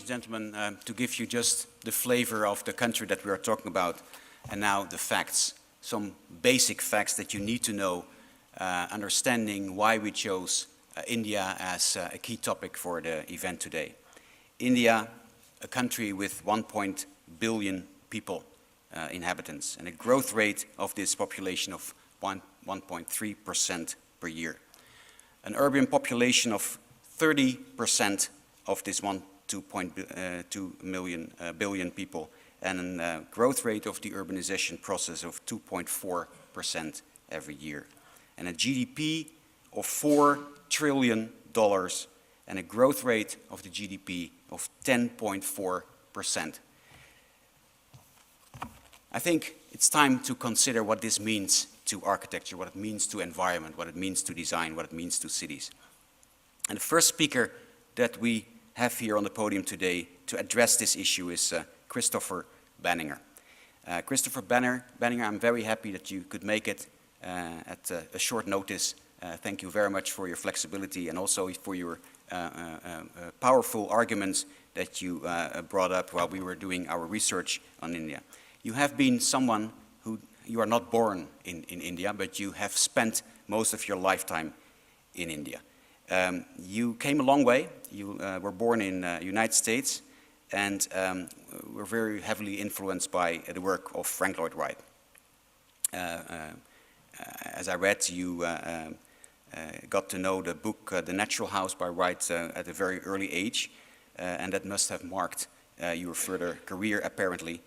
and gentlemen, to give you just the flavor of the country that we are talking about, and now the facts, some basic facts that you need to know, understanding why we chose India as a key topic for the event today. India, a country with 1 billion people, inhabitants, and a growth rate of this population of 1.3% per year. An urban population of 30% of this 2 billion people, and a growth rate of the urbanization process of 2.4% every year. And a GDP of $4 trillion and a growth rate of the GDP of 10.4%. I think it's time to consider what this means to architecture, what it means to environment, what it means to design, what it means to cities. And the first speaker that we have here on the podium today to address this issue is Christopher Banninger. Christopher Banninger, I'm very happy that you could make it at a short notice. Thank you very much for your flexibility and also for your powerful arguments that you brought up while we were doing our research on India. You have been someone who, you are not born in India, but you have spent most of your lifetime in India. You came a long way. You were born in the United States and were very heavily influenced by the work of Frank Lloyd Wright. As I read, you got to know the book The Natural House by Wright at a very early age, and that must have marked your further career apparently.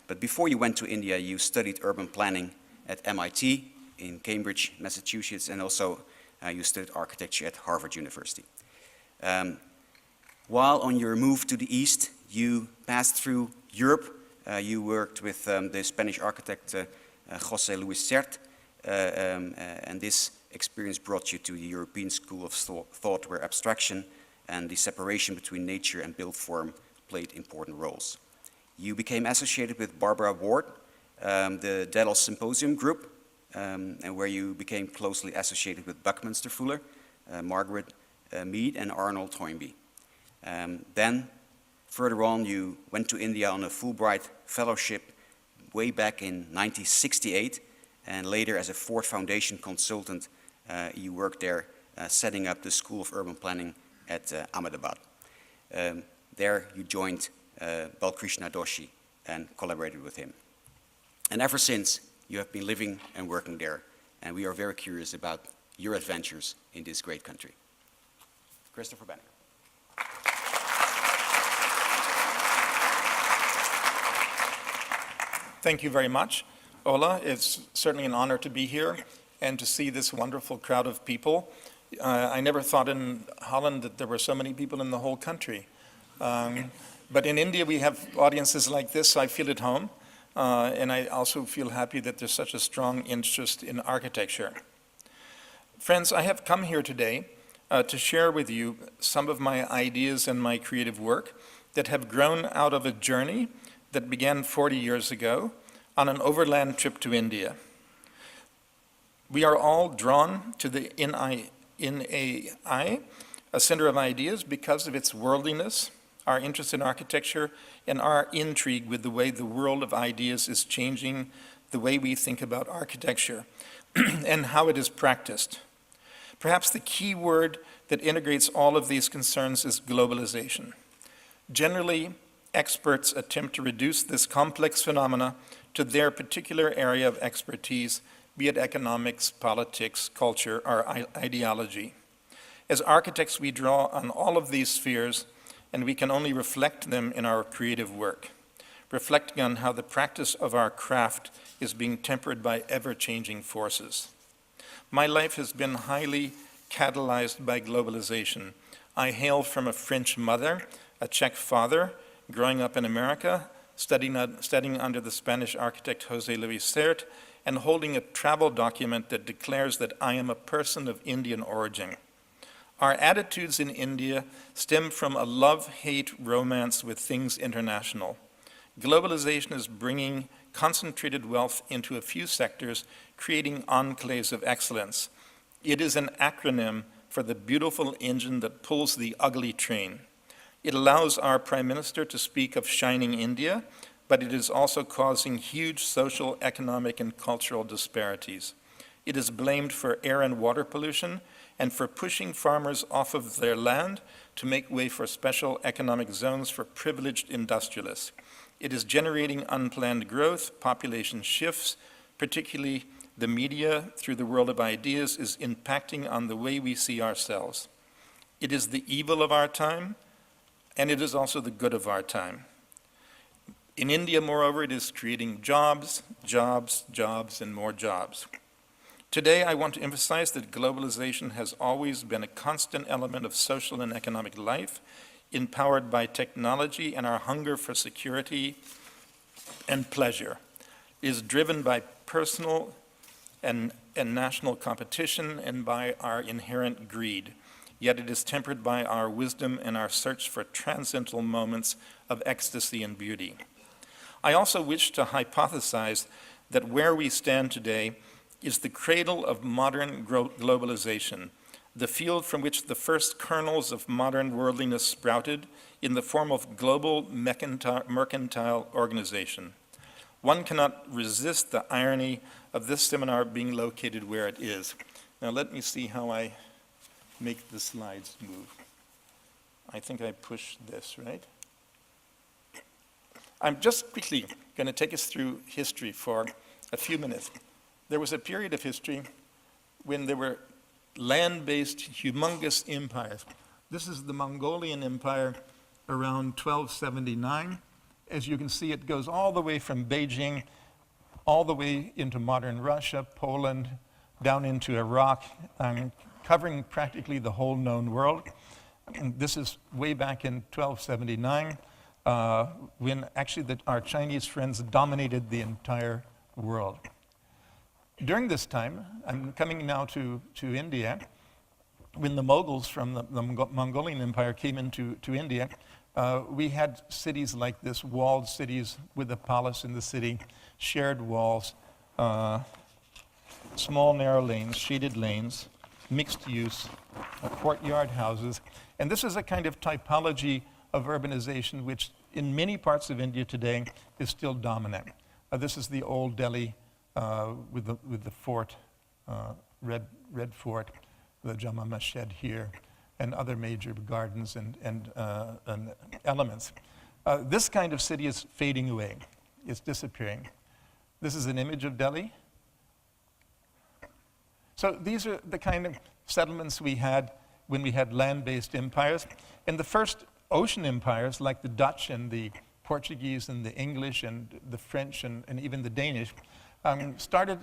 But before you went to India, you studied urban planning at MIT in Cambridge, Massachusetts, and also you studied architecture at Harvard University. While on your move to the East, you passed through Europe. You worked with the Spanish architect José Luis Sert, and this experience brought you to the European school of thought where abstraction and the separation between nature and built form played important roles. You became associated with Barbara Ward, the Delft Symposium group, and where you became closely associated with Buckminster Fuller, Margaret Mead, and Arnold Toynbee. Then, further on, you went to India on a Fulbright fellowship way back in 1968, and later as a Ford Foundation consultant, you worked there setting up the School of Urban Planning at Ahmedabad. There you joined Balkrishna Doshi and collaborated with him. And ever since, you have been living and working there, and we are very curious about your adventures in this great country. Christopher Banninger. Thank you very much, Ola. It's certainly an honor to be here and to see this wonderful crowd of people. I never thought in Holland that there were so many people in the whole country. But in India, we have audiences like this, so I feel at home. And I also feel happy that there's such a strong interest in architecture. Friends, I have come here today to share with you some of my ideas and my creative work that have grown out of a journey that began 40 years ago on an overland trip to India. We are all drawn to the NAI, a center of ideas, because of its worldliness, our interest in architecture, and our intrigue with the way the world of ideas is changing the way we think about architecture and how it is practiced. Perhaps the key word that integrates all of these concerns is globalization. Generally, experts attempt to reduce this complex phenomena to their particular area of expertise, be it economics, politics, culture, or ideology. As architects, we draw on all of these spheres, and we can only reflect them in our creative work, reflecting on how the practice of our craft is being tempered by ever-changing forces. My life has been highly catalyzed by globalization. I hail from a French mother, a Czech father, growing up in America, studying under the Spanish architect José Luis Sert, and holding a travel document that declares that I am a person of Indian origin. Our attitudes in India stem from a love-hate romance with things international. Globalization is bringing concentrated wealth into a few sectors, creating enclaves of excellence. It is an acronym for the beautiful engine that pulls the ugly train. It allows our Prime Minister to speak of shining India, but it is also causing huge social, economic, and cultural disparities. It is blamed for air and water pollution and for pushing farmers off of their land to make way for special economic zones for privileged industrialists. It is generating unplanned growth, population shifts, particularly the media through the world of ideas is impacting on the way we see ourselves. It is the evil of our time, and it is also the good of our time. In India, moreover, it is creating jobs, jobs, jobs, and more jobs. Today, I want to emphasize that globalization has always been a constant element of social and economic life, empowered by technology and our hunger for security and pleasure. It is driven by personal and national competition and by our inherent greed. Yet it is tempered by our wisdom and our search for transcendental moments of ecstasy and beauty. I also wish to hypothesize that where we stand today is the cradle of modern globalization, the field from which the first kernels of modern worldliness sprouted in the form of global mercantile organization. One cannot resist the irony of this seminar being located where it is. Now let me see how I make the slides move. I think I push this, right? I'm just quickly going to take us through history for a few minutes. There was a period of history when there were land-based humongous empires. This is the Mongolian Empire around 1279. As you can see, it goes all the way from Beijing, all the way into modern Russia, Poland, down into Iraq, covering practically the whole known world. And this is way back in 1279, when actually our Chinese friends dominated the entire world. During this time, I'm coming now to India, when the Mughals from the Mongolian Empire came into India, we had cities like this, walled cities with a palace in the city, shared walls, small narrow lanes, shaded lanes, mixed use, courtyard houses. And this is a kind of typology of urbanization which in many parts of India today is still dominant. This is the old Delhi with the fort, red fort, the Jama Masjid here, and other major gardens and elements. This kind of city is fading away. It's disappearing. This is an image of Delhi. So these are the kind of settlements we had when we had land-based empires. And the first ocean empires, like the Dutch and the Portuguese and the English and the French and even the Danish, started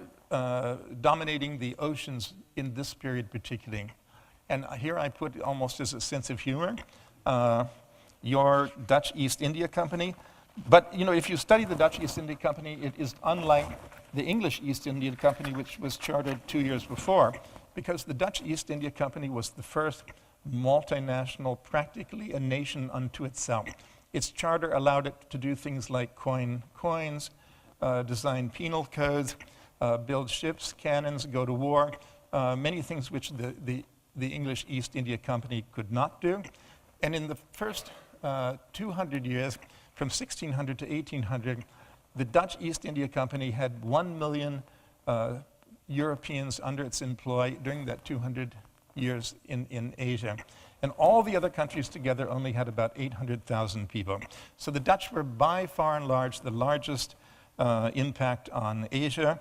dominating the oceans in this period particularly. And here I put almost as a sense of humor, your Dutch East India Company. But you know, if you study the Dutch East India Company, it is unlike the English East India Company, which was chartered 2 years before, because the Dutch East India Company was the first multinational, practically a nation unto itself. Its charter allowed it to do things like coin coins, design penal codes, build ships, cannons, go to war, many things which the English East India Company could not do. And in the first 200 years, from 1600 to 1800, the Dutch East India Company had 1 million Europeans under its employ during that 200 years in Asia. And all the other countries together only had about 800,000 people. So the Dutch were by far and large the largest impact on Asia.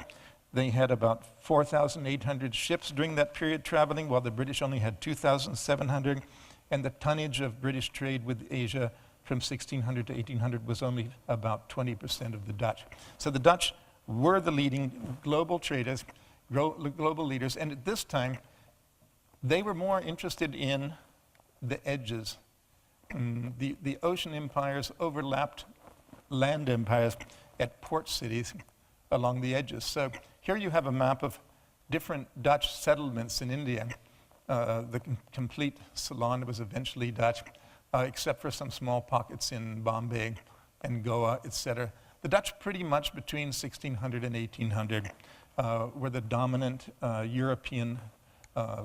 They had about 4,800 ships during that period traveling, while the British only had 2,700. And the tonnage of British trade with Asia from 1600 to 1800 was only about 20% of the Dutch. So the Dutch were the leading global traders, global leaders, and at this time, they were more interested in the edges. The ocean empires overlapped land empires at port cities along the edges. So here you have a map of different Dutch settlements in India. The complete Ceylon was eventually Dutch, except for some small pockets in Bombay and Goa, etc. The Dutch pretty much between 1600 and 1800 were the dominant European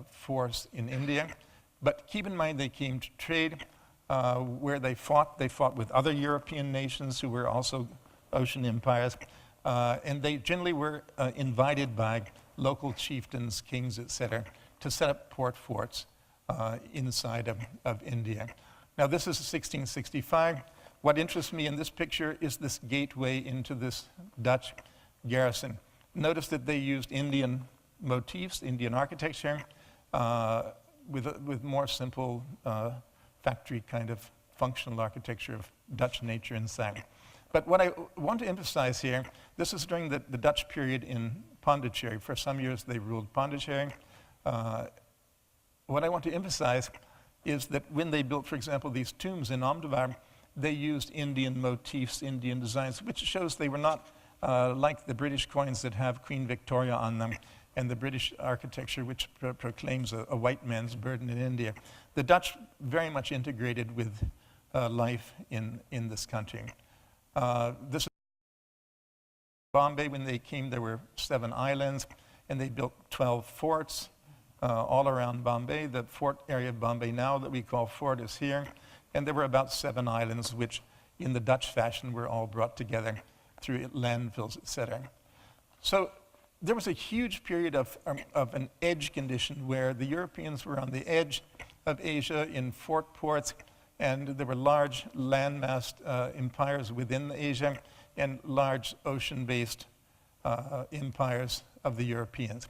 force in India. But keep in mind they came to trade. where they fought. They fought with other European nations who were also ocean empires. And they generally were invited by local chieftains, kings, etc., to set up port forts inside of India. Now, this is 1665. What interests me in this picture is this gateway into this Dutch garrison. Notice that they used Indian motifs, Indian architecture, with more simple factory kind of functional architecture of Dutch nature inside. But what I want to emphasize here, this is during the Dutch period in Pondicherry. For some years they ruled Pondicherry. What I want to emphasize is that when they built, for example, these tombs in Ahmedabad, they used Indian motifs, Indian designs, which shows they were not like the British coins that have Queen Victoria on them and the British architecture which proclaims a white man's burden in India. The Dutch very much integrated with life in this country. This is Bombay. When they came, there were 7 islands, and they built 12 forts all around Bombay. The fort area of Bombay now that we call Fort is here. And there were about 7 islands, which in the Dutch fashion were all brought together through landfills, etc. So there was a huge period of an edge condition where the Europeans were on the edge of Asia in fort ports, and there were large landmassed empires within Asia and large ocean-based empires of the Europeans.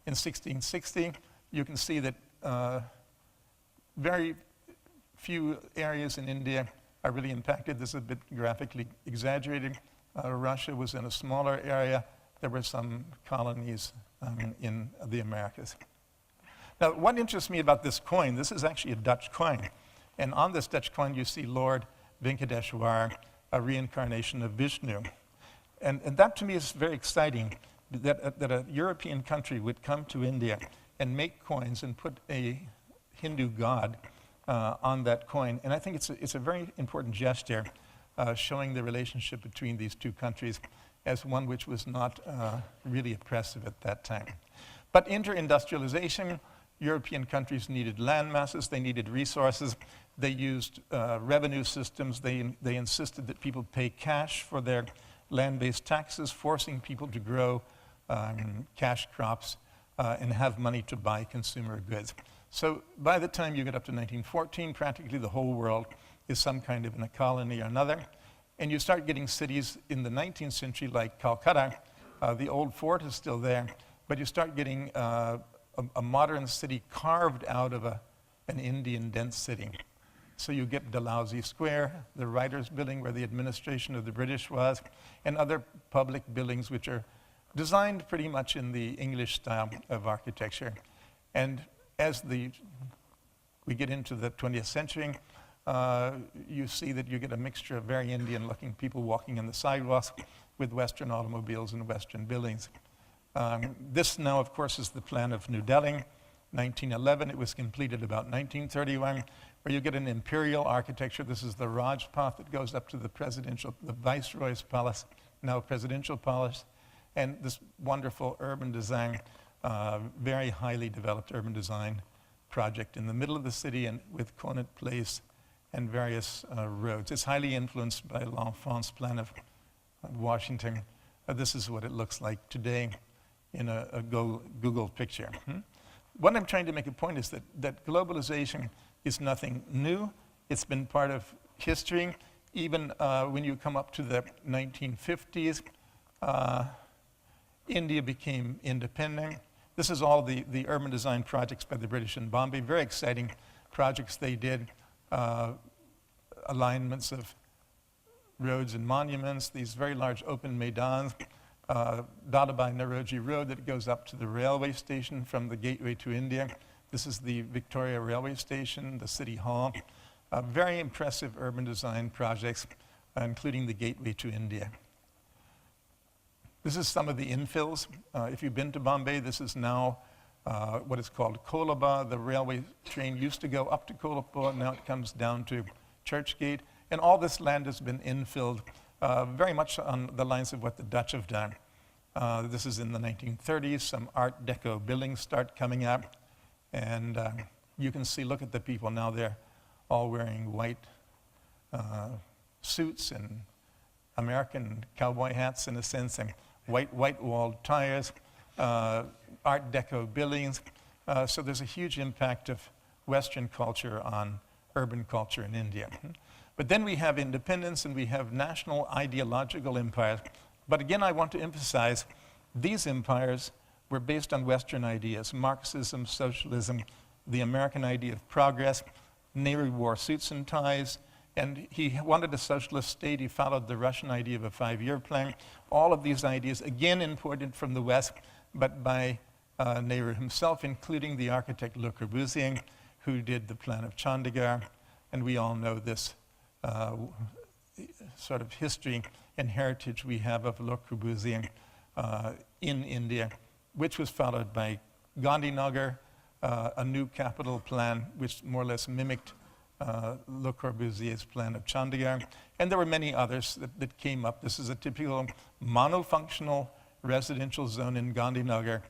In 1660, you can see that very few areas in India are really impacted. This is a bit graphically exaggerated. Russia was in a smaller area. There were some colonies in the Americas. Now, what interests me about this coin, this is actually a Dutch coin. And on this Dutch coin, you see Lord Venkateshwar, a reincarnation of Vishnu. And that to me is very exciting, that a European country would come to India and make coins and put a Hindu god on that coin. And I think it's a very important gesture showing the relationship between these two countries as one which was not really oppressive at that time. But inter-industrialization, European countries needed land masses, they needed resources, they used revenue systems, they insisted that people pay cash for their land-based taxes, forcing people to grow cash crops and have money to buy consumer goods. So by the time you get up to 1914, practically the whole world is some kind of in a colony or another. And you start getting cities in the 19th century like Calcutta. The old fort is still there, but you start getting a modern city carved out of an Indian dense city. So you get Dalhousie Square, the Writers' Building where the administration of the British was, and other public buildings which are designed pretty much in the English style of architecture. And as we get into the 20th century, you see that you get a mixture of very Indian-looking people walking in the sidewalks with Western automobiles and Western buildings. This now, of course, is the plan of New Delhi. 1911, it was completed about 1931, where you get an imperial architecture. This is the Rajpath that goes up to the Viceroy's Palace, now Presidential Palace, and this wonderful urban design, very highly developed urban design project in the middle of the city and with Connaught Place and various roads. It's highly influenced by L'Enfant's plan of Washington. This is what it looks like today in a Google picture. What I'm trying to make a point is that globalization is nothing new. It's been part of history. Even when you come up to the 1950s, India became independent. This is all the urban design projects by the British in Bombay, very exciting projects they did. Alignments of roads and monuments, these very large open maidans, Dadabhai Naroji Road that goes up to the railway station from the gateway to India. This is the Victoria Railway Station, the City Hall. Very impressive urban design projects, including the gateway to India. This is some of the infills. If you've been to Bombay, this is now what is called Colaba. The railway train used to go up to Colaba, now it comes down to Churchgate. And all this land has been infilled very much on the lines of what the Dutch have done. This is in the 1930s. Some Art Deco buildings start coming up. And you can see, look at the people now. They're all wearing white suits and American cowboy hats in a sense, and white-walled tires, Art Deco buildings. So there's a huge impact of Western culture on urban culture in India. But then we have independence and we have national ideological empires. But again, I want to emphasize these empires were based on Western ideas: Marxism, socialism, the American idea of progress. Nehru wore suits and ties, and he wanted a socialist state. He followed the Russian idea of a 5-year plan. All of these ideas, again, imported from the West, but by Nehru himself, including the architect Le Corbusier, who did the plan of Chandigarh. And we all know this sort of history and heritage we have of Le Corbusier in India, which was followed by Gandhinagar, a new capital plan which more or less mimicked Le Corbusier's plan of Chandigarh. And there were many others that came up. This is a typical monofunctional residential zone in Gandhinagar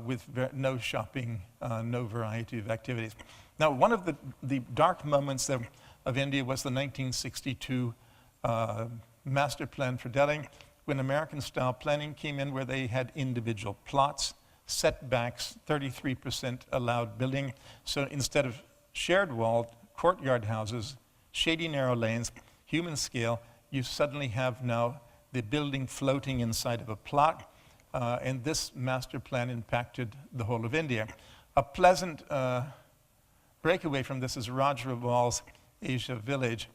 with no shopping, no variety of activities. Now, one of the dark moments of India was the 1962 master plan for Delhi, when American-style planning came in, where they had individual plots, setbacks, 33% allowed building. So instead of shared walled courtyard houses, shady narrow lanes, human scale, you suddenly have now the building floating inside of a plot. And this master plan impacted the whole of India. A pleasant breakaway from this is Raj Rawal's Asia Village,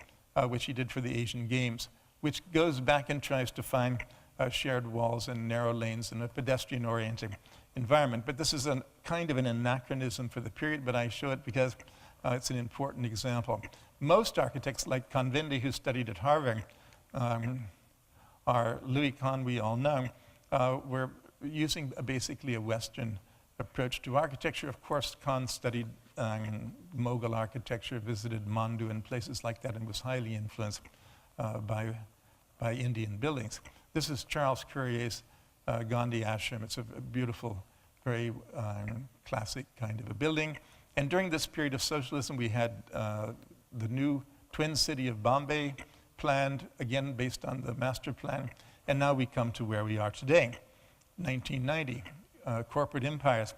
which he did for the Asian Games, which goes back and tries to find shared walls and narrow lanes in a pedestrian-oriented environment. But this is a kind of an anachronism for the period, but I show it because it's an important example. Most architects, like Convendi, who studied at Harvard, or Louis Kahn, we all know, were using basically a Western approach to architecture. Of course, Kahn studied Mughal architecture, visited Mandu and places like that, and was highly influenced by Indian buildings. This is Charles Courier's Gandhi Ashram. It's a beautiful, very classic kind of a building. And during this period of socialism, we had the new twin city of Bombay planned, again based on the master plan. And now we come to where we are today, 1990, corporate empires.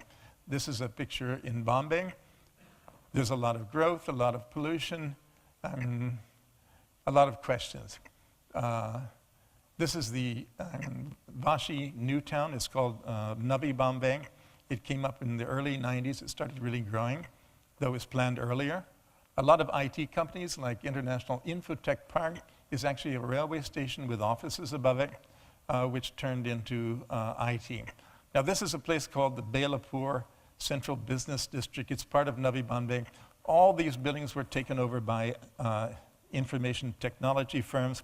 This is a picture in Bombay. There's a lot of growth, a lot of pollution, a lot of questions. This is the Vashi new town. It's called Navi Bombay. It came up in the early 90s. It started really growing, though it was planned earlier. A lot of IT companies, like International Infotech Park, is actually a railway station with offices above it, which turned into IT. Now, this is a place called the Belapur Central Business District. It's part of Navi Bombay. All these buildings were taken over by information technology firms,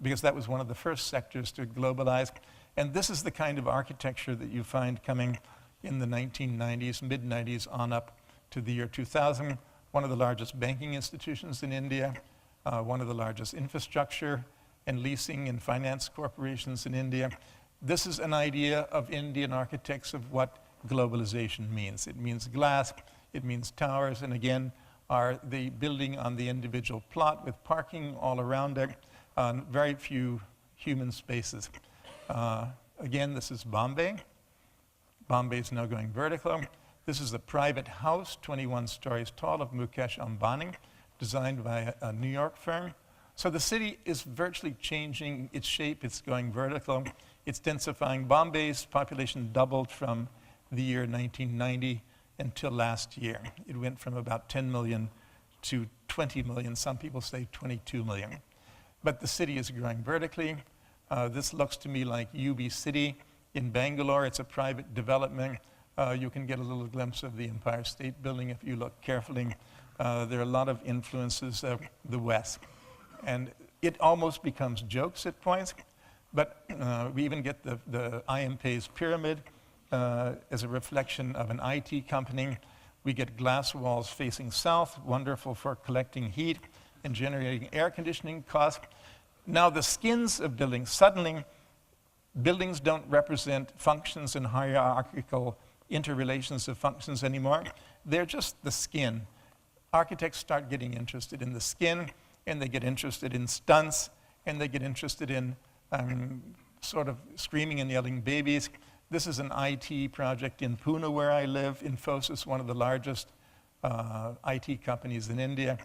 because that was one of the first sectors to globalize. And this is the kind of architecture that you find coming in the 1990s, mid-90s, on up to the year 2000. One of the largest banking institutions in India, one of the largest infrastructure and leasing and finance corporations in India. This is an idea of Indian architects of what globalization means. It means glass, it means towers, and again, are the building on the individual plot with parking all around it, very few human spaces. Again, this is Bombay. Bombay is now going vertical. This is a private house, 21 stories tall, of Mukesh Ambani, designed by a New York firm. So the city is virtually changing its shape. It's going vertical. It's densifying. Bombay's population doubled from the year 1990 until last year. It went from about 10 million to 20 million. Some people say 22 million. But the city is growing vertically. This looks to me like UB City in Bangalore. It's a private development. You can get a little glimpse of the Empire State Building if you look carefully. There are a lot of influences of the West. And it almost becomes jokes at points, but we even get the IMP's pyramid as a reflection of an IT company. We get glass walls facing south, wonderful for collecting heat and generating air conditioning costs. Now the skins of buildings, suddenly buildings don't represent functions and hierarchical interrelations of functions anymore. They're just the skin. architects start getting interested in the skin, and they get interested in stunts, and they get interested in sort of screaming and yelling babies. This is an IT project in Pune where I live, Infosys, one of the largest IT companies in India.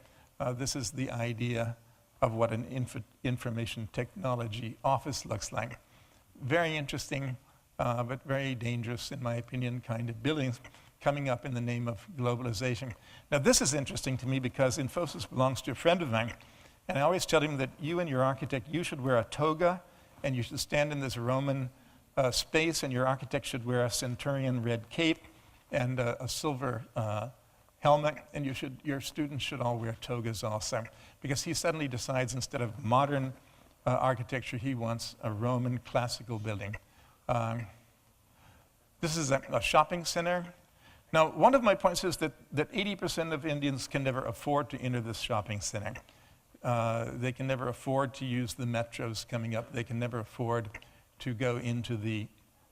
This is the idea of what an information technology office looks like. Very interesting, but very dangerous, in my opinion, kind of buildings coming up in the name of globalization. Now, this is interesting to me because Infosys belongs to a friend of mine, and I always tell him that you and your architect, you should wear a toga, and you should stand in this Roman space, and your architect should wear a centurion red cape and a silver helmet, and your students should all wear togas also, because he suddenly decides instead of modern architecture, he wants a Roman classical building. This is a shopping center. Now, one of my points is that 80% of Indians can never afford to enter this shopping center. They can never afford to use the metros coming up. They can never afford to go into the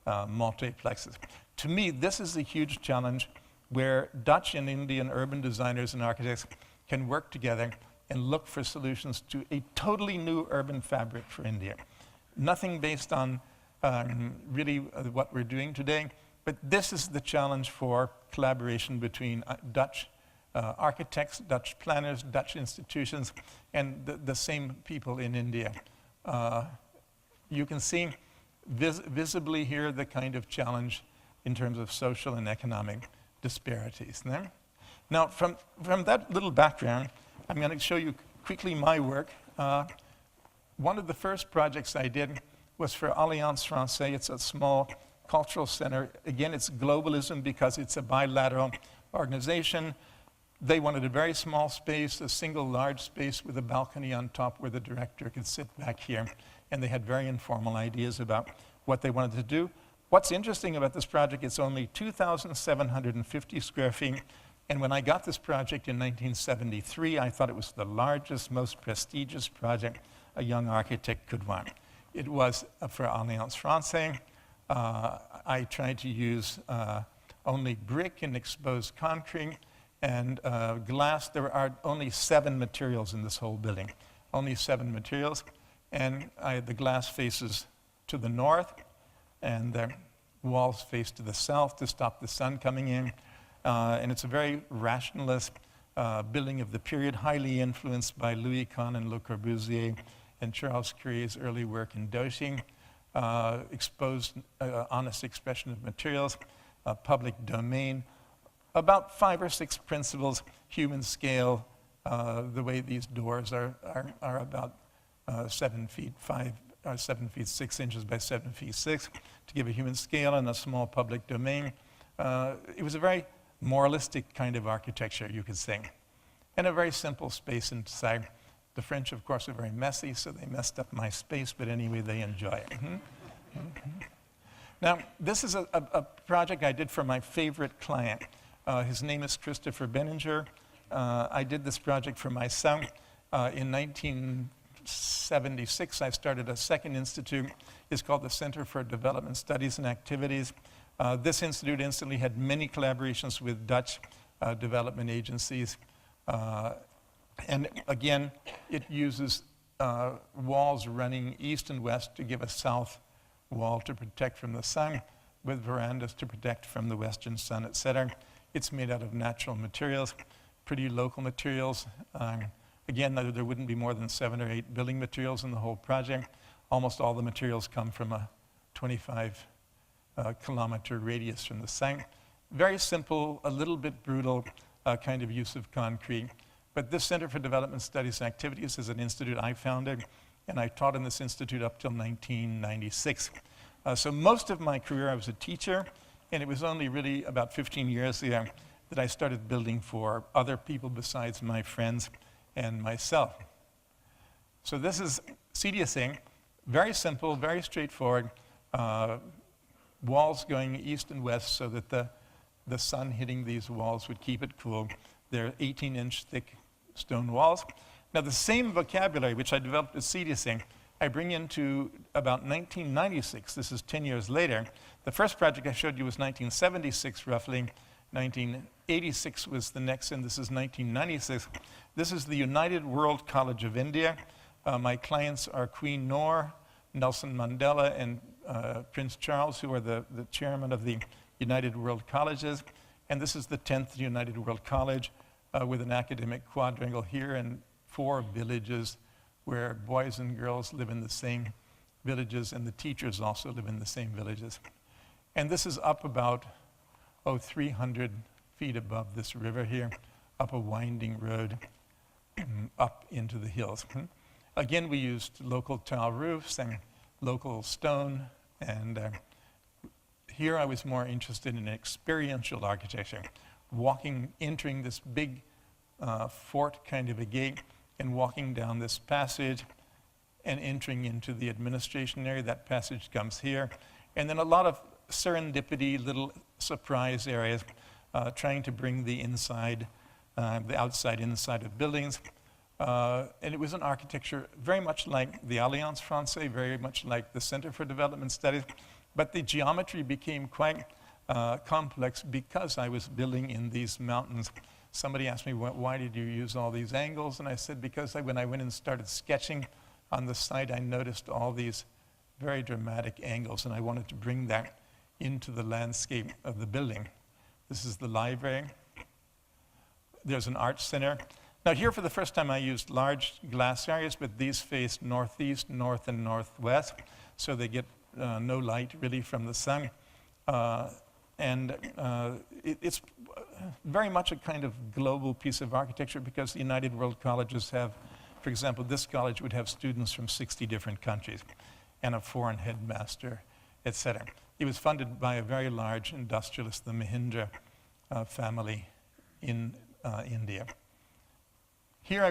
multiplexes. To me, this is a huge challenge where Dutch and Indian urban designers and architects can work together and look for solutions to a totally new urban fabric for India. Nothing based on really what we're doing today, but this is the challenge for collaboration between Dutch architects, Dutch planners, Dutch institutions, and the same people in India. You can see visibly here the kind of challenge in terms of social and economic disparities. Now, from that little background, I'm going to show you quickly my work. One of the first projects I did was for Alliance Française. It's a small cultural center. Again, it's globalism because it's a bilateral organization. They wanted a very small space, a single large space with a balcony on top where the director could sit back here. And they had very informal ideas about what they wanted to do. What's interesting about this project, it's only 2,750 square feet. And when I got this project in 1973, I thought it was the largest, most prestigious project a young architect could want. It was for Alliance Française. I tried to use only brick and exposed concrete and glass. There are only 7 materials in this whole building, only 7 materials. And the glass faces to the north, and the walls face to the south to stop the sun coming in. And it's a very rationalist building of the period, highly influenced by Louis Kahn and Le Corbusier and Charles Curier's early work in Doshing. Exposed, honest expression of materials, public domain, about 5 or 6 principles, human scale. The way these doors are about 7 feet 6 inches by 7 feet 6 to give a human scale and a small public domain. It was a very moralistic kind of architecture, you could say, and a very simple space inside. The French, of course, are very messy, so they messed up my space, but anyway, they enjoy it. Now, this is a project I did for my favorite client. His name is Christopher Benninger. I did this project for my son. In 1976, I started a second institute. It's called the Center for Development Studies and Activities. This institute instantly had many collaborations with Dutch development agencies. And again, it uses walls running east and west to give a south wall to protect from the sun, with verandas to protect from the western sun, etc. It's made out of natural materials, pretty local materials. Again, there wouldn't be more than 7 or 8 building materials in the whole project. Almost all the materials come from a 25-kilometer radius from the site. Very simple, a little bit brutal kind of use of concrete. But this Center for Development Studies and Activities is an institute I founded, and I taught in this institute up till 1996. So most of my career I was a teacher, and it was only really about 15 years ago that I started building for other people besides my friends and myself. So this is CDSing, very simple, very straightforward, walls going east and west so that the sun hitting these walls would keep it cool. They're 18-inch thick stone walls. Now the same vocabulary which I developed with CDSing, I bring into about 1996. This is 10 years later. The first project I showed you was 1976, roughly. 1980 86 was the next, and this is 1996. This is the United World College of India. My clients are Queen Noor, Nelson Mandela, and Prince Charles, who are the chairman of the United World Colleges. And this is the 10th United World College with an academic quadrangle here and 4 villages where boys and girls live in the same villages, and the teachers also live in the same villages. And this is up about, 300 feet above this river here, up a winding road, up into the hills. Again, we used local tile roofs and local stone, and here I was more interested in experiential architecture, entering this big fort kind of a gate, and walking down this passage and entering into the administration area. That passage comes here. And then a lot of serendipity, little surprise areas, trying to bring the outside inside of buildings. And it was an architecture very much like the Alliance Francaise, very much like the Center for Development Studies, but the geometry became quite complex because I was building in these mountains. Somebody asked me, why did you use all these angles? And I said, because when I went and started sketching on the site, I noticed all these very dramatic angles, and I wanted to bring that into the landscape of the building. This is the library. There's an art center. Now here for the first time I used large glass areas, but these face northeast, north, and northwest, so they get no light really from the sun. It's very much a kind of global piece of architecture because the United World Colleges have, for example, this college would have students from 60 different countries and a foreign headmaster, etc. It was funded by a very large industrialist, the Mahindra family in India. Here I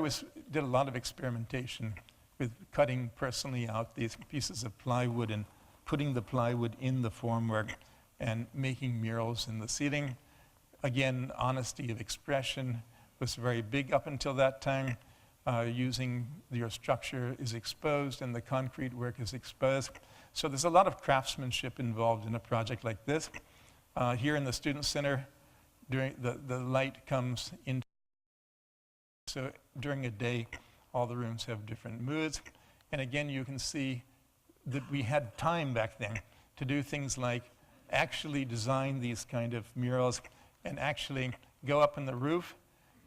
did a lot of experimentation with cutting personally out these pieces of plywood and putting the plywood in the formwork and making murals in the ceiling. Again, honesty of expression was very big up until that time. Using your structure is exposed and the concrete work is exposed. So there's a lot of craftsmanship involved in a project like this. Here in the Student Center, during the light comes in. So during a day, all the rooms have different moods. And again, you can see that we had time back then to do things like actually design these kind of murals and actually go up on the roof,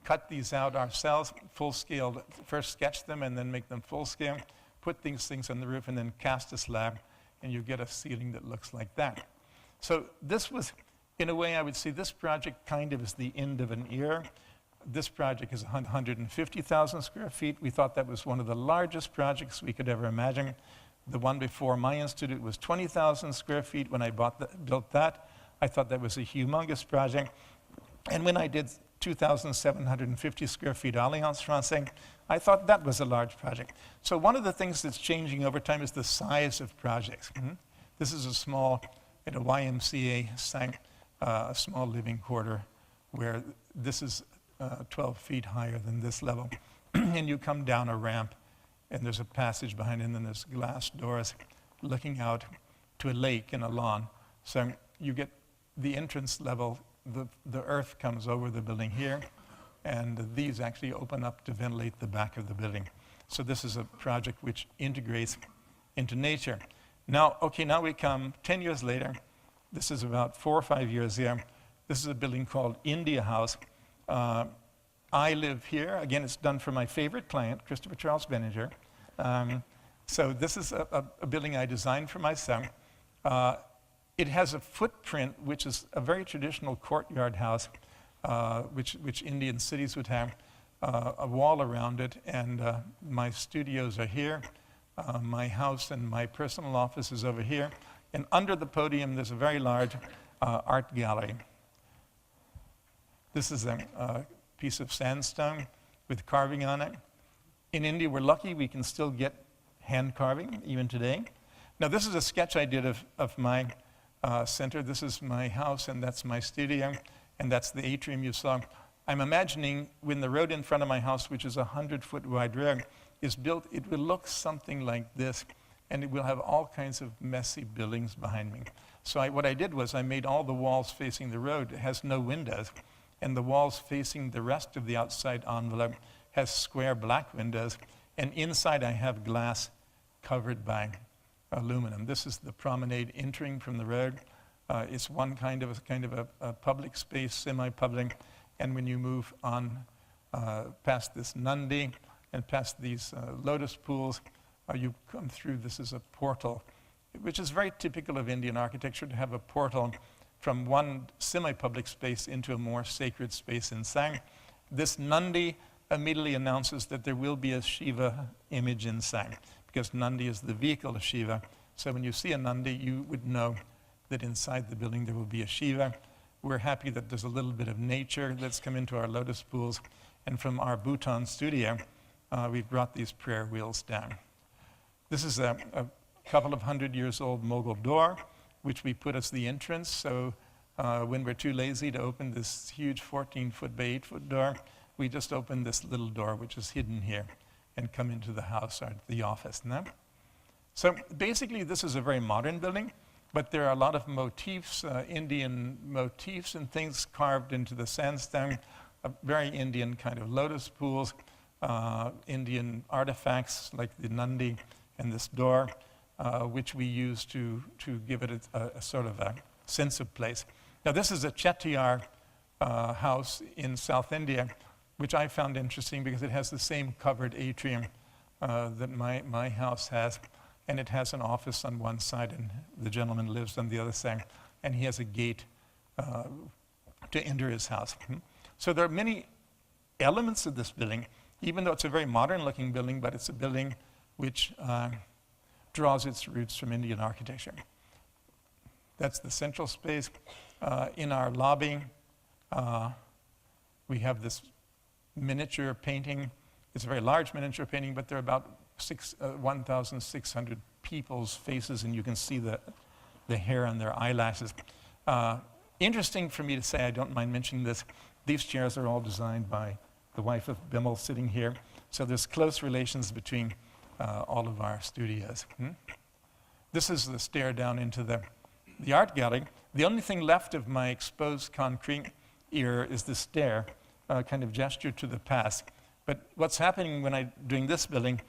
cut these out ourselves, full scale, first sketch them and then make them full scale, put these things on the roof and then cast a slab, and you get a ceiling that looks like that. So this was, in a way, I would say this project kind of is the end of an era. This project is 150,000 square feet. We thought that was one of the largest projects we could ever imagine. The one before my institute was 20,000 square feet. When I built that, I thought that was a humongous project. And when I did 2,750 square feet Alliance Francaise, I thought that was a large project. So one of the things that's changing over time is the size of projects. This is a small, at a YMCA site, a small living quarter, where this is 12 feet higher than this level. And you come down a ramp, and there's a passage behind it, and then there's glass doors looking out to a lake and a lawn. So you get the entrance level, the earth comes over the building here, and these actually open up to ventilate the back of the building. So this is a project which integrates into nature. Now, okay, now we come 10 years later. This is about 4 or 5 years here. This is a building called India House. I live here. Again, it's done for my favorite client, Christopher Charles Benninger. So this is a building I designed for myself. It has a footprint which is a very traditional courtyard house, which Indian cities would have, a wall around it, and my studios are here. My house and my personal office is over here. And under the podium, there's a very large art gallery. This is a piece of sandstone with carving on it. In India, we're lucky we can still get hand carving, even today. Now, this is a sketch I did of my center. This is my house, and that's my studio, and that's the atrium you saw. I'm imagining when the road in front of my house, which is a 100-foot wide road, is built, it will look something like this, and it will have all kinds of messy buildings behind me. So what I did was I made all the walls facing the road. It has no windows, and the walls facing the rest of the outside envelope has square black windows, and inside I have glass covered by aluminum. This is the promenade entering from the road. It's one kind of a public space, semi-public, and when you move on past this Nandi and past these lotus pools, you come through, this is a portal, which is very typical of Indian architecture, to have a portal from one semi-public space into a more sacred space inside. This Nandi immediately announces that there will be a Shiva image inside, because Nandi is the vehicle of Shiva. So when you see a Nandi, you would know that inside the building there will be a Shiva. We're happy that there's a little bit of nature that's come into our lotus pools. And from our Bhutan studio, we've brought these prayer wheels down. This is a couple of 100-years-old Mughal door, which we put as the entrance. So when we're too lazy to open this huge 14-foot by 8-foot door, we just open this little door, which is hidden here, and come into the house or the office. No? So basically, this is a very modern building, but there are a lot of motifs, Indian motifs and things carved into the sandstone, very Indian kind of lotus pools, Indian artifacts like the Nandi and this door, which we use to give it a sort of a sense of place. Now, this is a Chettiar house in South India, which I found interesting because it has the same covered atrium that my house has, and it has an office on one side, and the gentleman lives on the other side, and he has a gate to enter his house. So there are many elements of this building, even though it's a very modern-looking building, but it's a building which draws its roots from Indian architecture. That's the central space. In our lobby, we have this miniature painting. It's a very large miniature painting, but there are about 1,600 people's faces, and you can see the hair on their eyelashes. Interesting for me to say, I don't mind mentioning this, these chairs are all designed by the wife of Bimal sitting here. So there's close relations between all of our studios. This is the stair down into the art gallery. The only thing left of my exposed concrete era is the stair, kind of gesture to the past. But what's happening when I'm doing this building,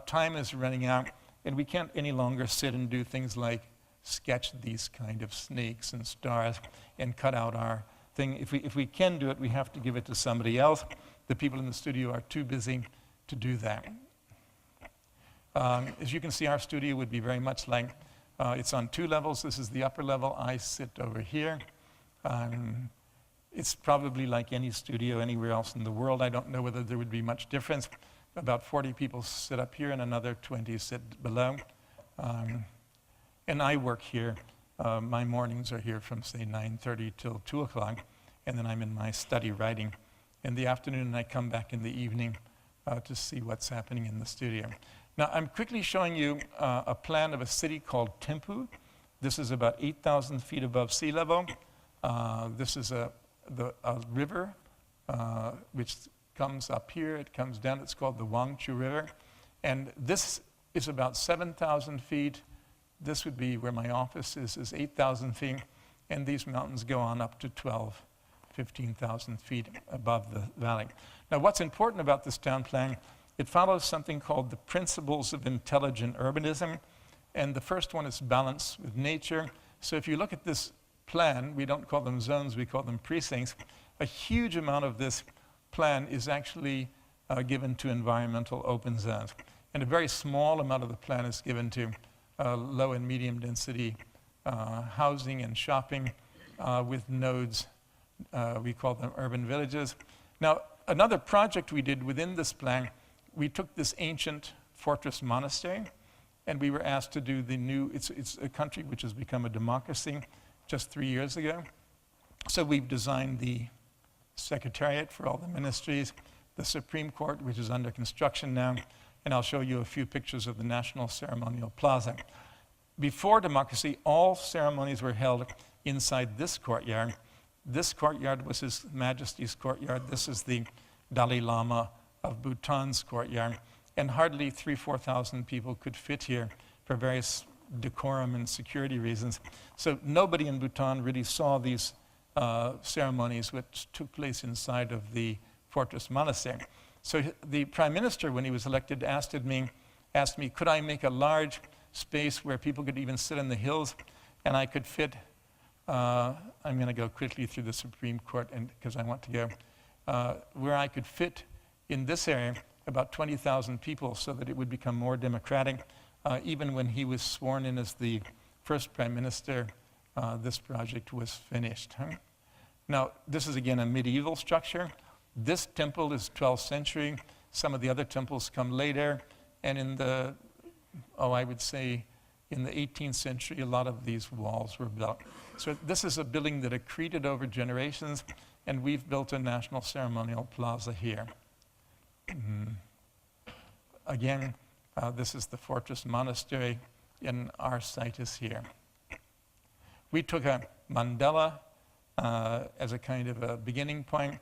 time is running out, and we can't any longer sit and do things like sketch these kind of snakes and stars and cut out our thing. If we can do it, we have to give it to somebody else. The people in the studio are too busy to do that. As you can see, our studio would be very much like, it's on 2 levels. This is the upper level. I sit over here. It's probably like any studio anywhere else in the world. I don't know whether there would be much difference. About 40 people sit up here and another 20 sit below. And I work here. My mornings are here from, say, 9:30 till 2 o'clock, and then I'm in my study writing. In the afternoon, I come back in the evening to see what's happening in the studio. Now, I'm quickly showing you a plan of a city called Thimphu. This is about 8,000 feet above sea level. This is a river which comes up here. It comes down. It's called the Wangchu River. And this is about 7,000 feet. This would be where my office is 8,000 feet. And these mountains go on up to 15,000 feet above the valley. Now, what's important about this town plan, it follows something called the principles of intelligent urbanism. And the first one is balance with nature. So if you look at this plan, we don't call them zones, we call them precincts. A huge amount of this plan is actually given to environmental open zones. And a very small amount of the plan is given to low and medium density housing and shopping with nodes. We call them urban villages. Now, another project we did within this plan, we took this ancient fortress monastery, and we were asked to do the new, it's a country which has become a democracy just 3 years ago. So we've designed the secretariat for all the ministries, the Supreme Court, which is under construction now, and I'll show you a few pictures of the National Ceremonial Plaza. Before democracy, all ceremonies were held inside this courtyard. This courtyard was His Majesty's courtyard. This is the Dalai Lama of Bhutan's courtyard. And hardly 4,000 people could fit here for various decorum and security reasons. So nobody in Bhutan really saw these ceremonies which took place inside of the fortress monastery. So the prime minister, when he was elected, asked me, could I make a large space where people could even sit in the hills, and I could fit, I'm going to go quickly through the Supreme Court because I want to go, where I could fit in this area about 20,000 people so that it would become more democratic. Even when he was sworn in as the first prime minister, this project was finished. Now, this is again a medieval structure. This temple is 12th century. Some of the other temples come later. And in the, I would say, in the 18th century, a lot of these walls were built. So this is a building that accreted over generations, and we've built a national ceremonial plaza here. Again, this is the fortress monastery, and our site is here. We took a mandala as a kind of a beginning point,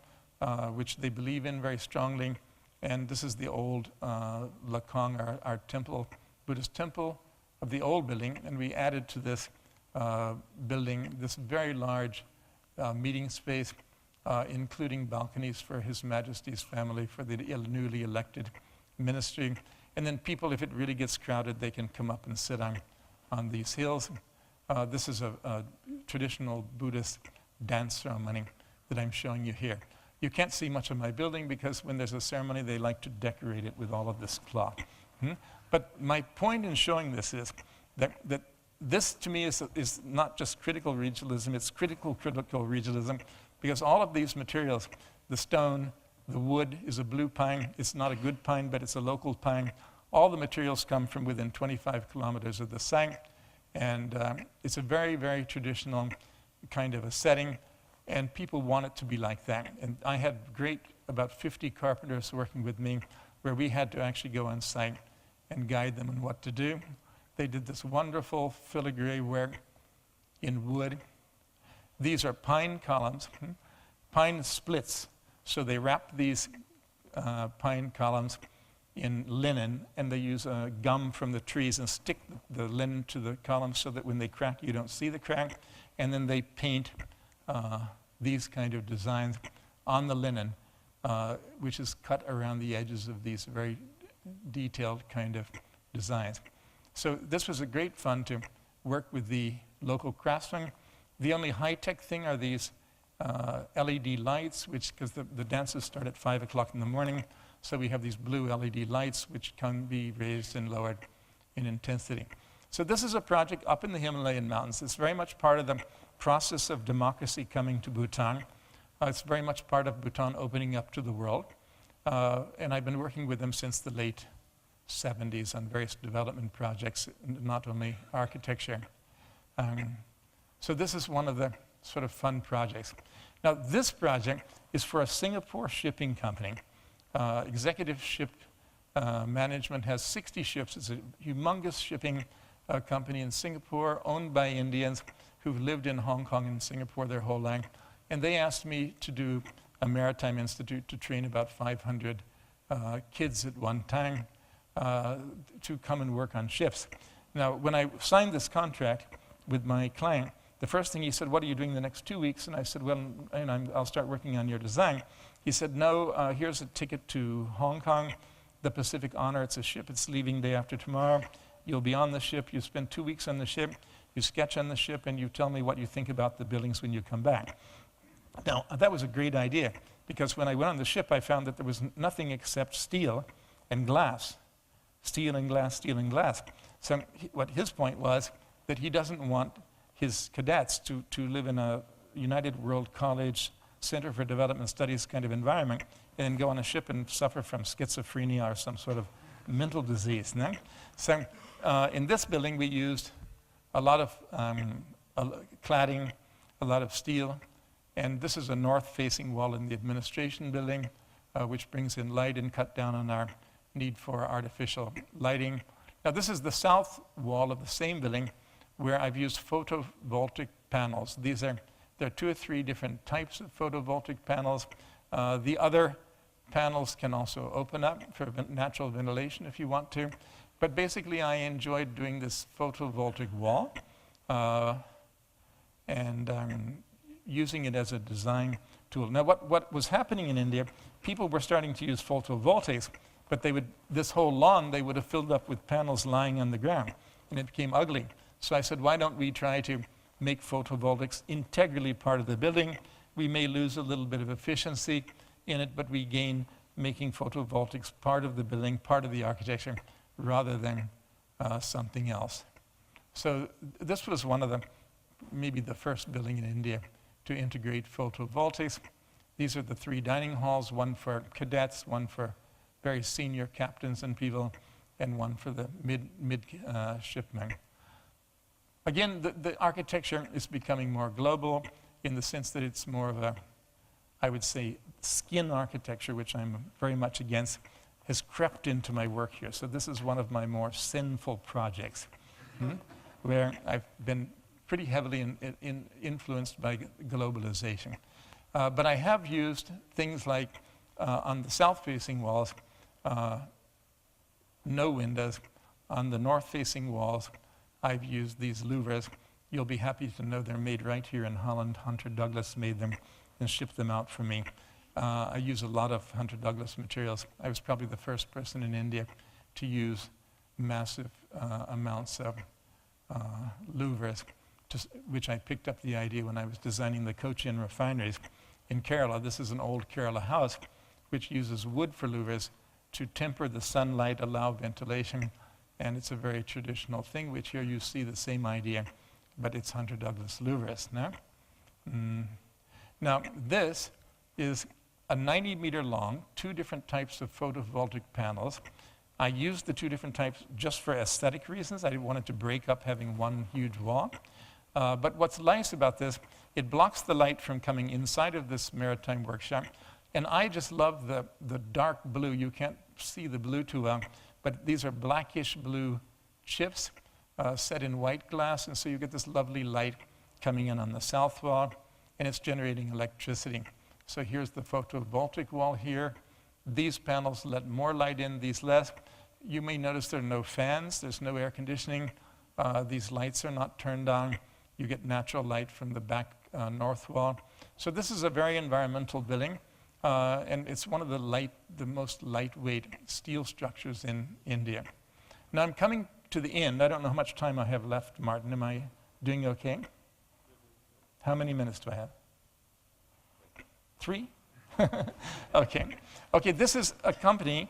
which they believe in very strongly. And this is the old Lakong, our temple, Buddhist temple of the old building. And we added to this building this very large meeting space, including balconies for His Majesty's family, for the newly elected ministry. And then people, if it really gets crowded, they can come up and sit on these hills. This is a traditional Buddhist dance ceremony that I'm showing you here. You can't see much of my building because when there's a ceremony, they like to decorate it with all of this cloth. But my point in showing this is that this, to me, is not just critical regionalism, it's critical regionalism, because all of these materials, the stone, the wood is a blue pine. It's not a good pine, but it's a local pine. All the materials come from within 25 kilometers of the site. And it's a very, very traditional kind of a setting. And people want it to be like that. And I had about 50 carpenters working with me, where we had to actually go on site and guide them on what to do. They did this wonderful filigree work in wood. These are pine columns, pine splits. So they wrap these pine columns in linen, and they use gum from the trees and stick the linen to the columns so that when they crack, you don't see the crack. And then they paint these kind of designs on the linen, which is cut around the edges of these very detailed kind of designs. So this was a great fun to work with the local craftsmen. The only high-tech thing are these LED lights, because the dances start at 5 o'clock in the morning, so we have these blue LED lights which can be raised and lowered in intensity. So this is a project up in the Himalayan mountains. It's very much part of the process of democracy coming to Bhutan. It's very much part of Bhutan opening up to the world. And I've been working with them since the late 70s on various development projects, not only architecture. So this is one of the sort of fun projects. Now, this project is for a Singapore shipping company. Executive Ship Management has 60 ships. It's a humongous shipping company in Singapore, owned by Indians who've lived in Hong Kong and Singapore their whole life. And they asked me to do a maritime institute to train about 500 kids at one time to come and work on ships. Now, when I signed this contract with my client, the first thing he said, "What are you doing the next 2 weeks?" And I said, "Well, I'll start working on your design." He said, "No, here's a ticket to Hong Kong, the Pacific Honor. It's a ship. It's leaving day after tomorrow. You'll be on the ship. You spend 2 weeks on the ship. You sketch on the ship, and you tell me what you think about the buildings when you come back." Now, that was a great idea, because when I went on the ship, I found that there was nothing except steel and glass. Steel and glass, steel and glass. So what his point was that he doesn't want his cadets to live in a United World College Center for Development Studies kind of environment and go on a ship and suffer from schizophrenia or some sort of mental disease. No? So in this building, we used a lot of cladding, a lot of steel, and this is a north-facing wall in the administration building, which brings in light and cut down on our need for artificial lighting. Now, this is the south wall of the same building, where I've used photovoltaic panels. There are 2 or 3 different types of photovoltaic panels. The other panels can also open up for natural ventilation if you want to. But basically, I enjoyed doing this photovoltaic wall. And using it as a design tool. Now, what was happening in India, people were starting to use photovoltaics, but this whole lawn, they would have filled up with panels lying on the ground, and it became ugly. So I said, why don't we try to make photovoltaics integrally part of the building? We may lose a little bit of efficiency in it, but we gain making photovoltaics part of the building, part of the architecture, rather than something else. So this was maybe the first building in India to integrate photovoltaics. These are the 3 dining halls, one for cadets, one for very senior captains and people, and one for the midshipmen. Again, the architecture is becoming more global in the sense that it's more of I would say, skin architecture, which I'm very much against, has crept into my work here. So this is one of my more sinful projects, where I've been pretty heavily influenced by globalization. But I have used things like, on the south-facing walls, no windows. On the north-facing walls, I've used these louvres. You'll be happy to know they're made right here in Holland. Hunter Douglas made them and shipped them out for me. I use a lot of Hunter Douglas materials. I was probably the first person in India to use massive amounts of louvres, which I picked up the idea when I was designing the Cochin refineries in Kerala. This is an old Kerala house which uses wood for louvres to temper the sunlight, allow ventilation, and it's a very traditional thing, which here you see the same idea, but it's Hunter Douglas louvres. Now, this is a 90-meter long, 2 different types of photovoltaic panels. I used the 2 different types just for aesthetic reasons. I wanted to break up having one huge wall. But what's nice about this, it blocks the light from coming inside of this maritime workshop. And I just love the dark blue. You can't see the blue too well, but these are blackish blue chips set in white glass. And so you get this lovely light coming in on the south wall, and it's generating electricity. So here's the photovoltaic wall here. These panels let more light in, these less. You may notice there are no fans, there's no air conditioning. These lights are not turned on. You get natural light from the back north wall. So this is a very environmental building, and it's one of the most lightweight steel structures in India. Now I'm coming to the end. I don't know how much time I have left, Martin. Am I doing okay? How many minutes do I have? 3? Okay, this is a company,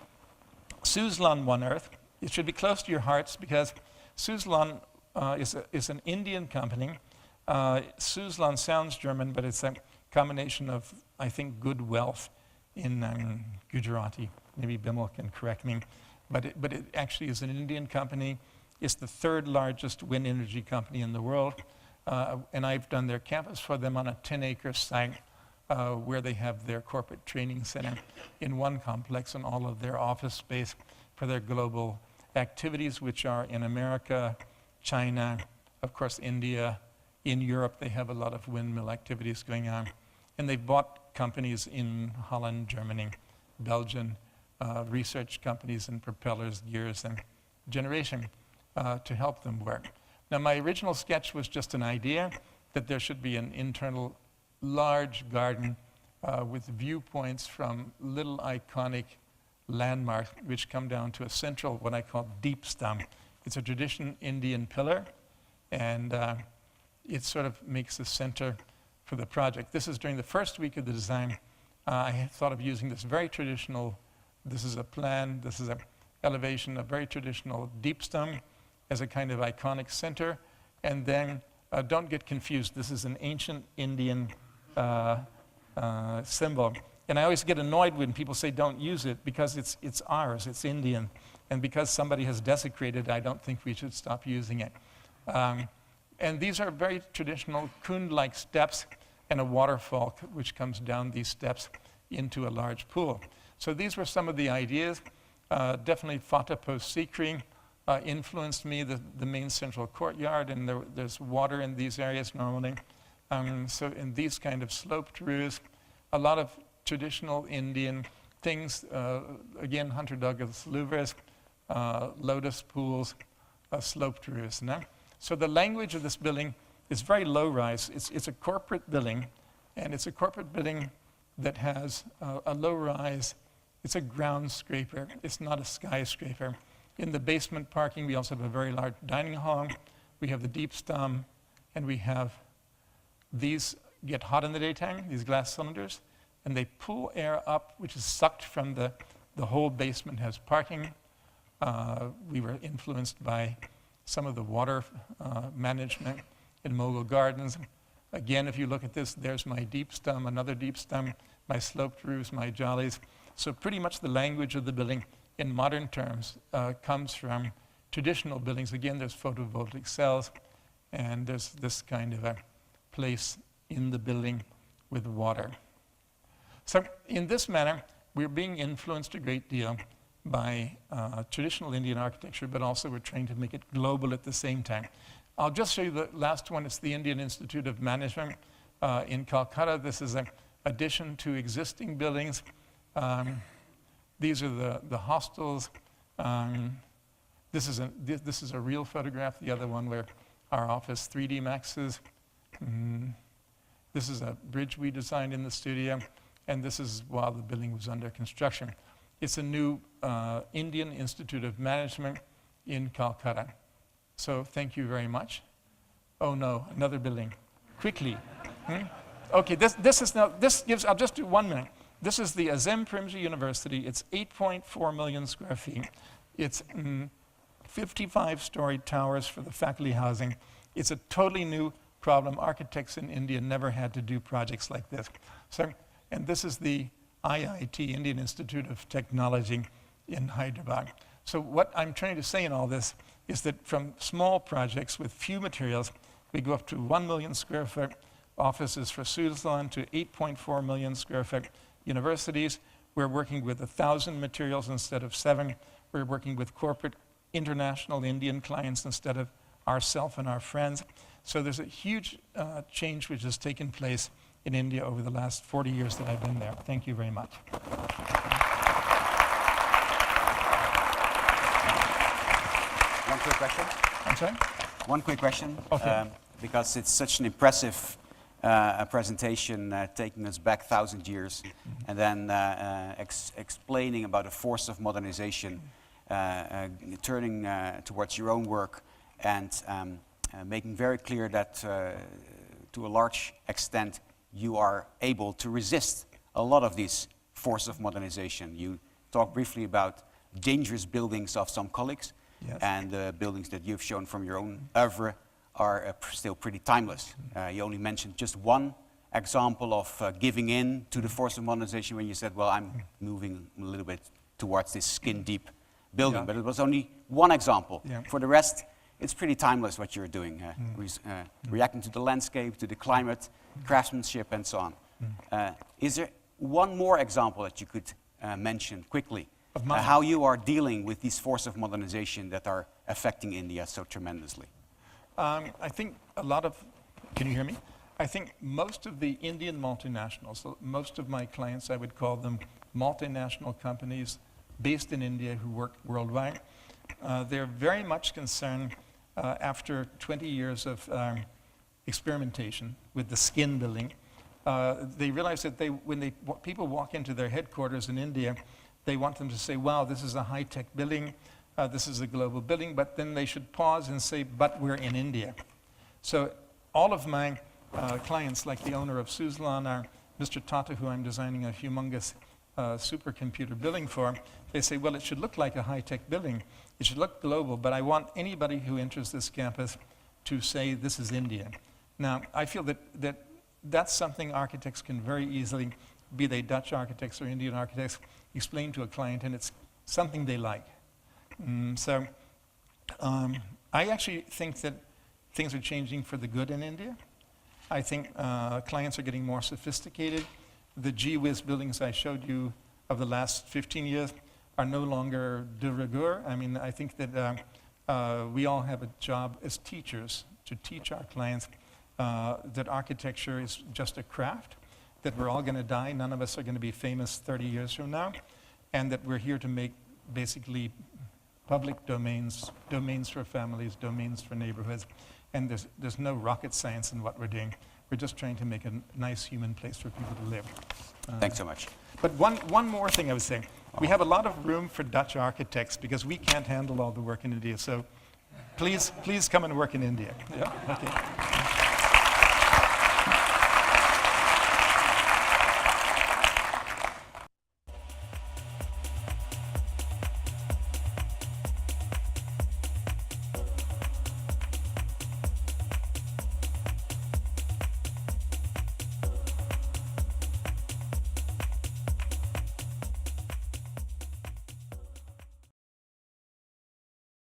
Suzlon One Earth. It should be close to your hearts because Suzlon is an Indian company. Suzlon sounds German, but it's a combination of, I think, good wealth in Gujarati. Maybe Bimal can correct me. But it actually is an Indian company. It's the 3rd largest wind energy company in the world. And I've done their campus for them on a 10-acre site where they have their corporate training center in one complex and all of their office space for their global activities, which are in America, China, of course, India. In Europe, they have a lot of windmill activities going on. And they've bought companies in Holland, Germany, Belgium, research companies in propellers, gears, and generation to help them work. Now, my original sketch was just an idea that there should be an internal large garden with viewpoints from little iconic landmarks which come down to a central, what I call deep stump. It's a traditional Indian pillar, and it sort of makes the center for the project. This is during the first week of the design. I thought of using this very traditional, this is a plan, this is an elevation, a very traditional deep stump as a kind of iconic center. And then, don't get confused, this is an ancient Indian symbol. And I always get annoyed when people say don't use it because it's ours, it's Indian. And because somebody has desecrated it, I don't think we should stop using it. And these are very traditional Kund-like steps and a waterfall which comes down these steps into a large pool. So these were some of the ideas. Definitely Fatehpur Sikri influenced me, the main central courtyard, and there's water in these areas normally. So in these kind of sloped roofs, a lot of traditional Indian things, again, Hunter Douglas louvres, lotus pools, sloped roofs. So the language of this building is very low-rise. It's a corporate building, And it's a corporate building that has a low rise. It's a ground scraper. It's not a skyscraper. In the basement parking, we also have a very large dining hall. We have the deep stom, and we have these get hot in the daytime, these glass cylinders, and they pull air up, which is sucked from the whole basement has parking. We were influenced by some of the water management in Mogul Gardens. Again, if you look at this, there's my deep stom, another deep stom, my sloped roofs, my jollies. So pretty much the language of the building in modern terms comes from traditional buildings. Again, there's photovoltaic cells, and there's this kind of a place in the building with water. So in this manner, we're being influenced a great deal by traditional Indian architecture, but also we're trying to make it global at the same time. I'll just show you the last one. It's the Indian Institute of Management in Calcutta. This is an addition to existing buildings. These are the hostels. This is a real photograph. The other one where our office 3D Maxes. This is a bridge we designed in the studio, and this is while the building was under construction. It's a new Indian Institute of Management in Calcutta. So thank you very much. Oh no, another building. Quickly. Okay, I'll just do 1 minute. This is the Azem Primji University. It's 8.4 million square feet. It's 55-story towers for the faculty housing. It's a totally new problem. Architects in India never had to do projects like this. So, and this is the IIT, Indian Institute of Technology in Hyderabad. So what I'm trying to say in all this is that from small projects with few materials, we go up to 1 million square foot offices for Suzlon to 8.4 million square foot universities. We're working with 1,000 materials instead of 7. We're working with corporate international Indian clients instead of ourselves and our friends. So there's a huge change which has taken place in India over the last 40 years that I've been there. Thank you very much. One quick question. I'm sorry? One quick question. Okay. Because it's such an impressive presentation taking us back 1,000 years and then explaining about a force of modernization, turning towards your own work and making very clear that to a large extent you are able to resist a lot of these forces of modernization. You talked briefly about dangerous buildings of some colleagues. Yes. And the buildings that you've shown from your own oeuvre are still pretty timeless. You only mentioned just one example of giving in to the force of modernization when you said, well, I'm moving a little bit towards this skin-deep building. Yeah. But it was only one example. Yeah. For the rest, it's pretty timeless what you're doing, reacting to the landscape, to the climate, craftsmanship, and so on. Is there one more example that you could mention quickly? How you are dealing with these forces of modernization that are affecting India so tremendously? I think a lot of, can you hear me? I think most of the Indian multinationals, so most of my clients, I would call them multinational companies based in India who work worldwide. They're very much concerned after 20 years of experimentation with the skin building. They realize that when people walk into their headquarters in India, they want them to say, wow, this is a high-tech building, this is a global building, but then they should pause and say, but we're in India. So all of my clients, like the owner of Suzlon, are Mr. Tata, who I'm designing a humongous supercomputer building for, they say, well, it should look like a high-tech building. It should look global, but I want anybody who enters this campus to say this is India. Now, I feel that that's something architects can very easily, be they Dutch architects or Indian architects, explain to a client, and it's something they like. I actually think that things are changing for the good in India. I think clients are getting more sophisticated. The gee-whiz buildings I showed you of the last 15 years are no longer de rigueur. I mean, I think that we all have a job as teachers to teach our clients that architecture is just a craft, that we're all going to die, none of us are going to be famous 30 years from now, and that we're here to make basically public domains, domains for families, domains for neighborhoods, and there's no rocket science in what we're doing. We're just trying to make a nice human place for people to live. Thanks so much. But one more thing I was saying. We have a lot of room for Dutch architects because we can't handle all the work in India. So please come and work in India. Yeah? Okay.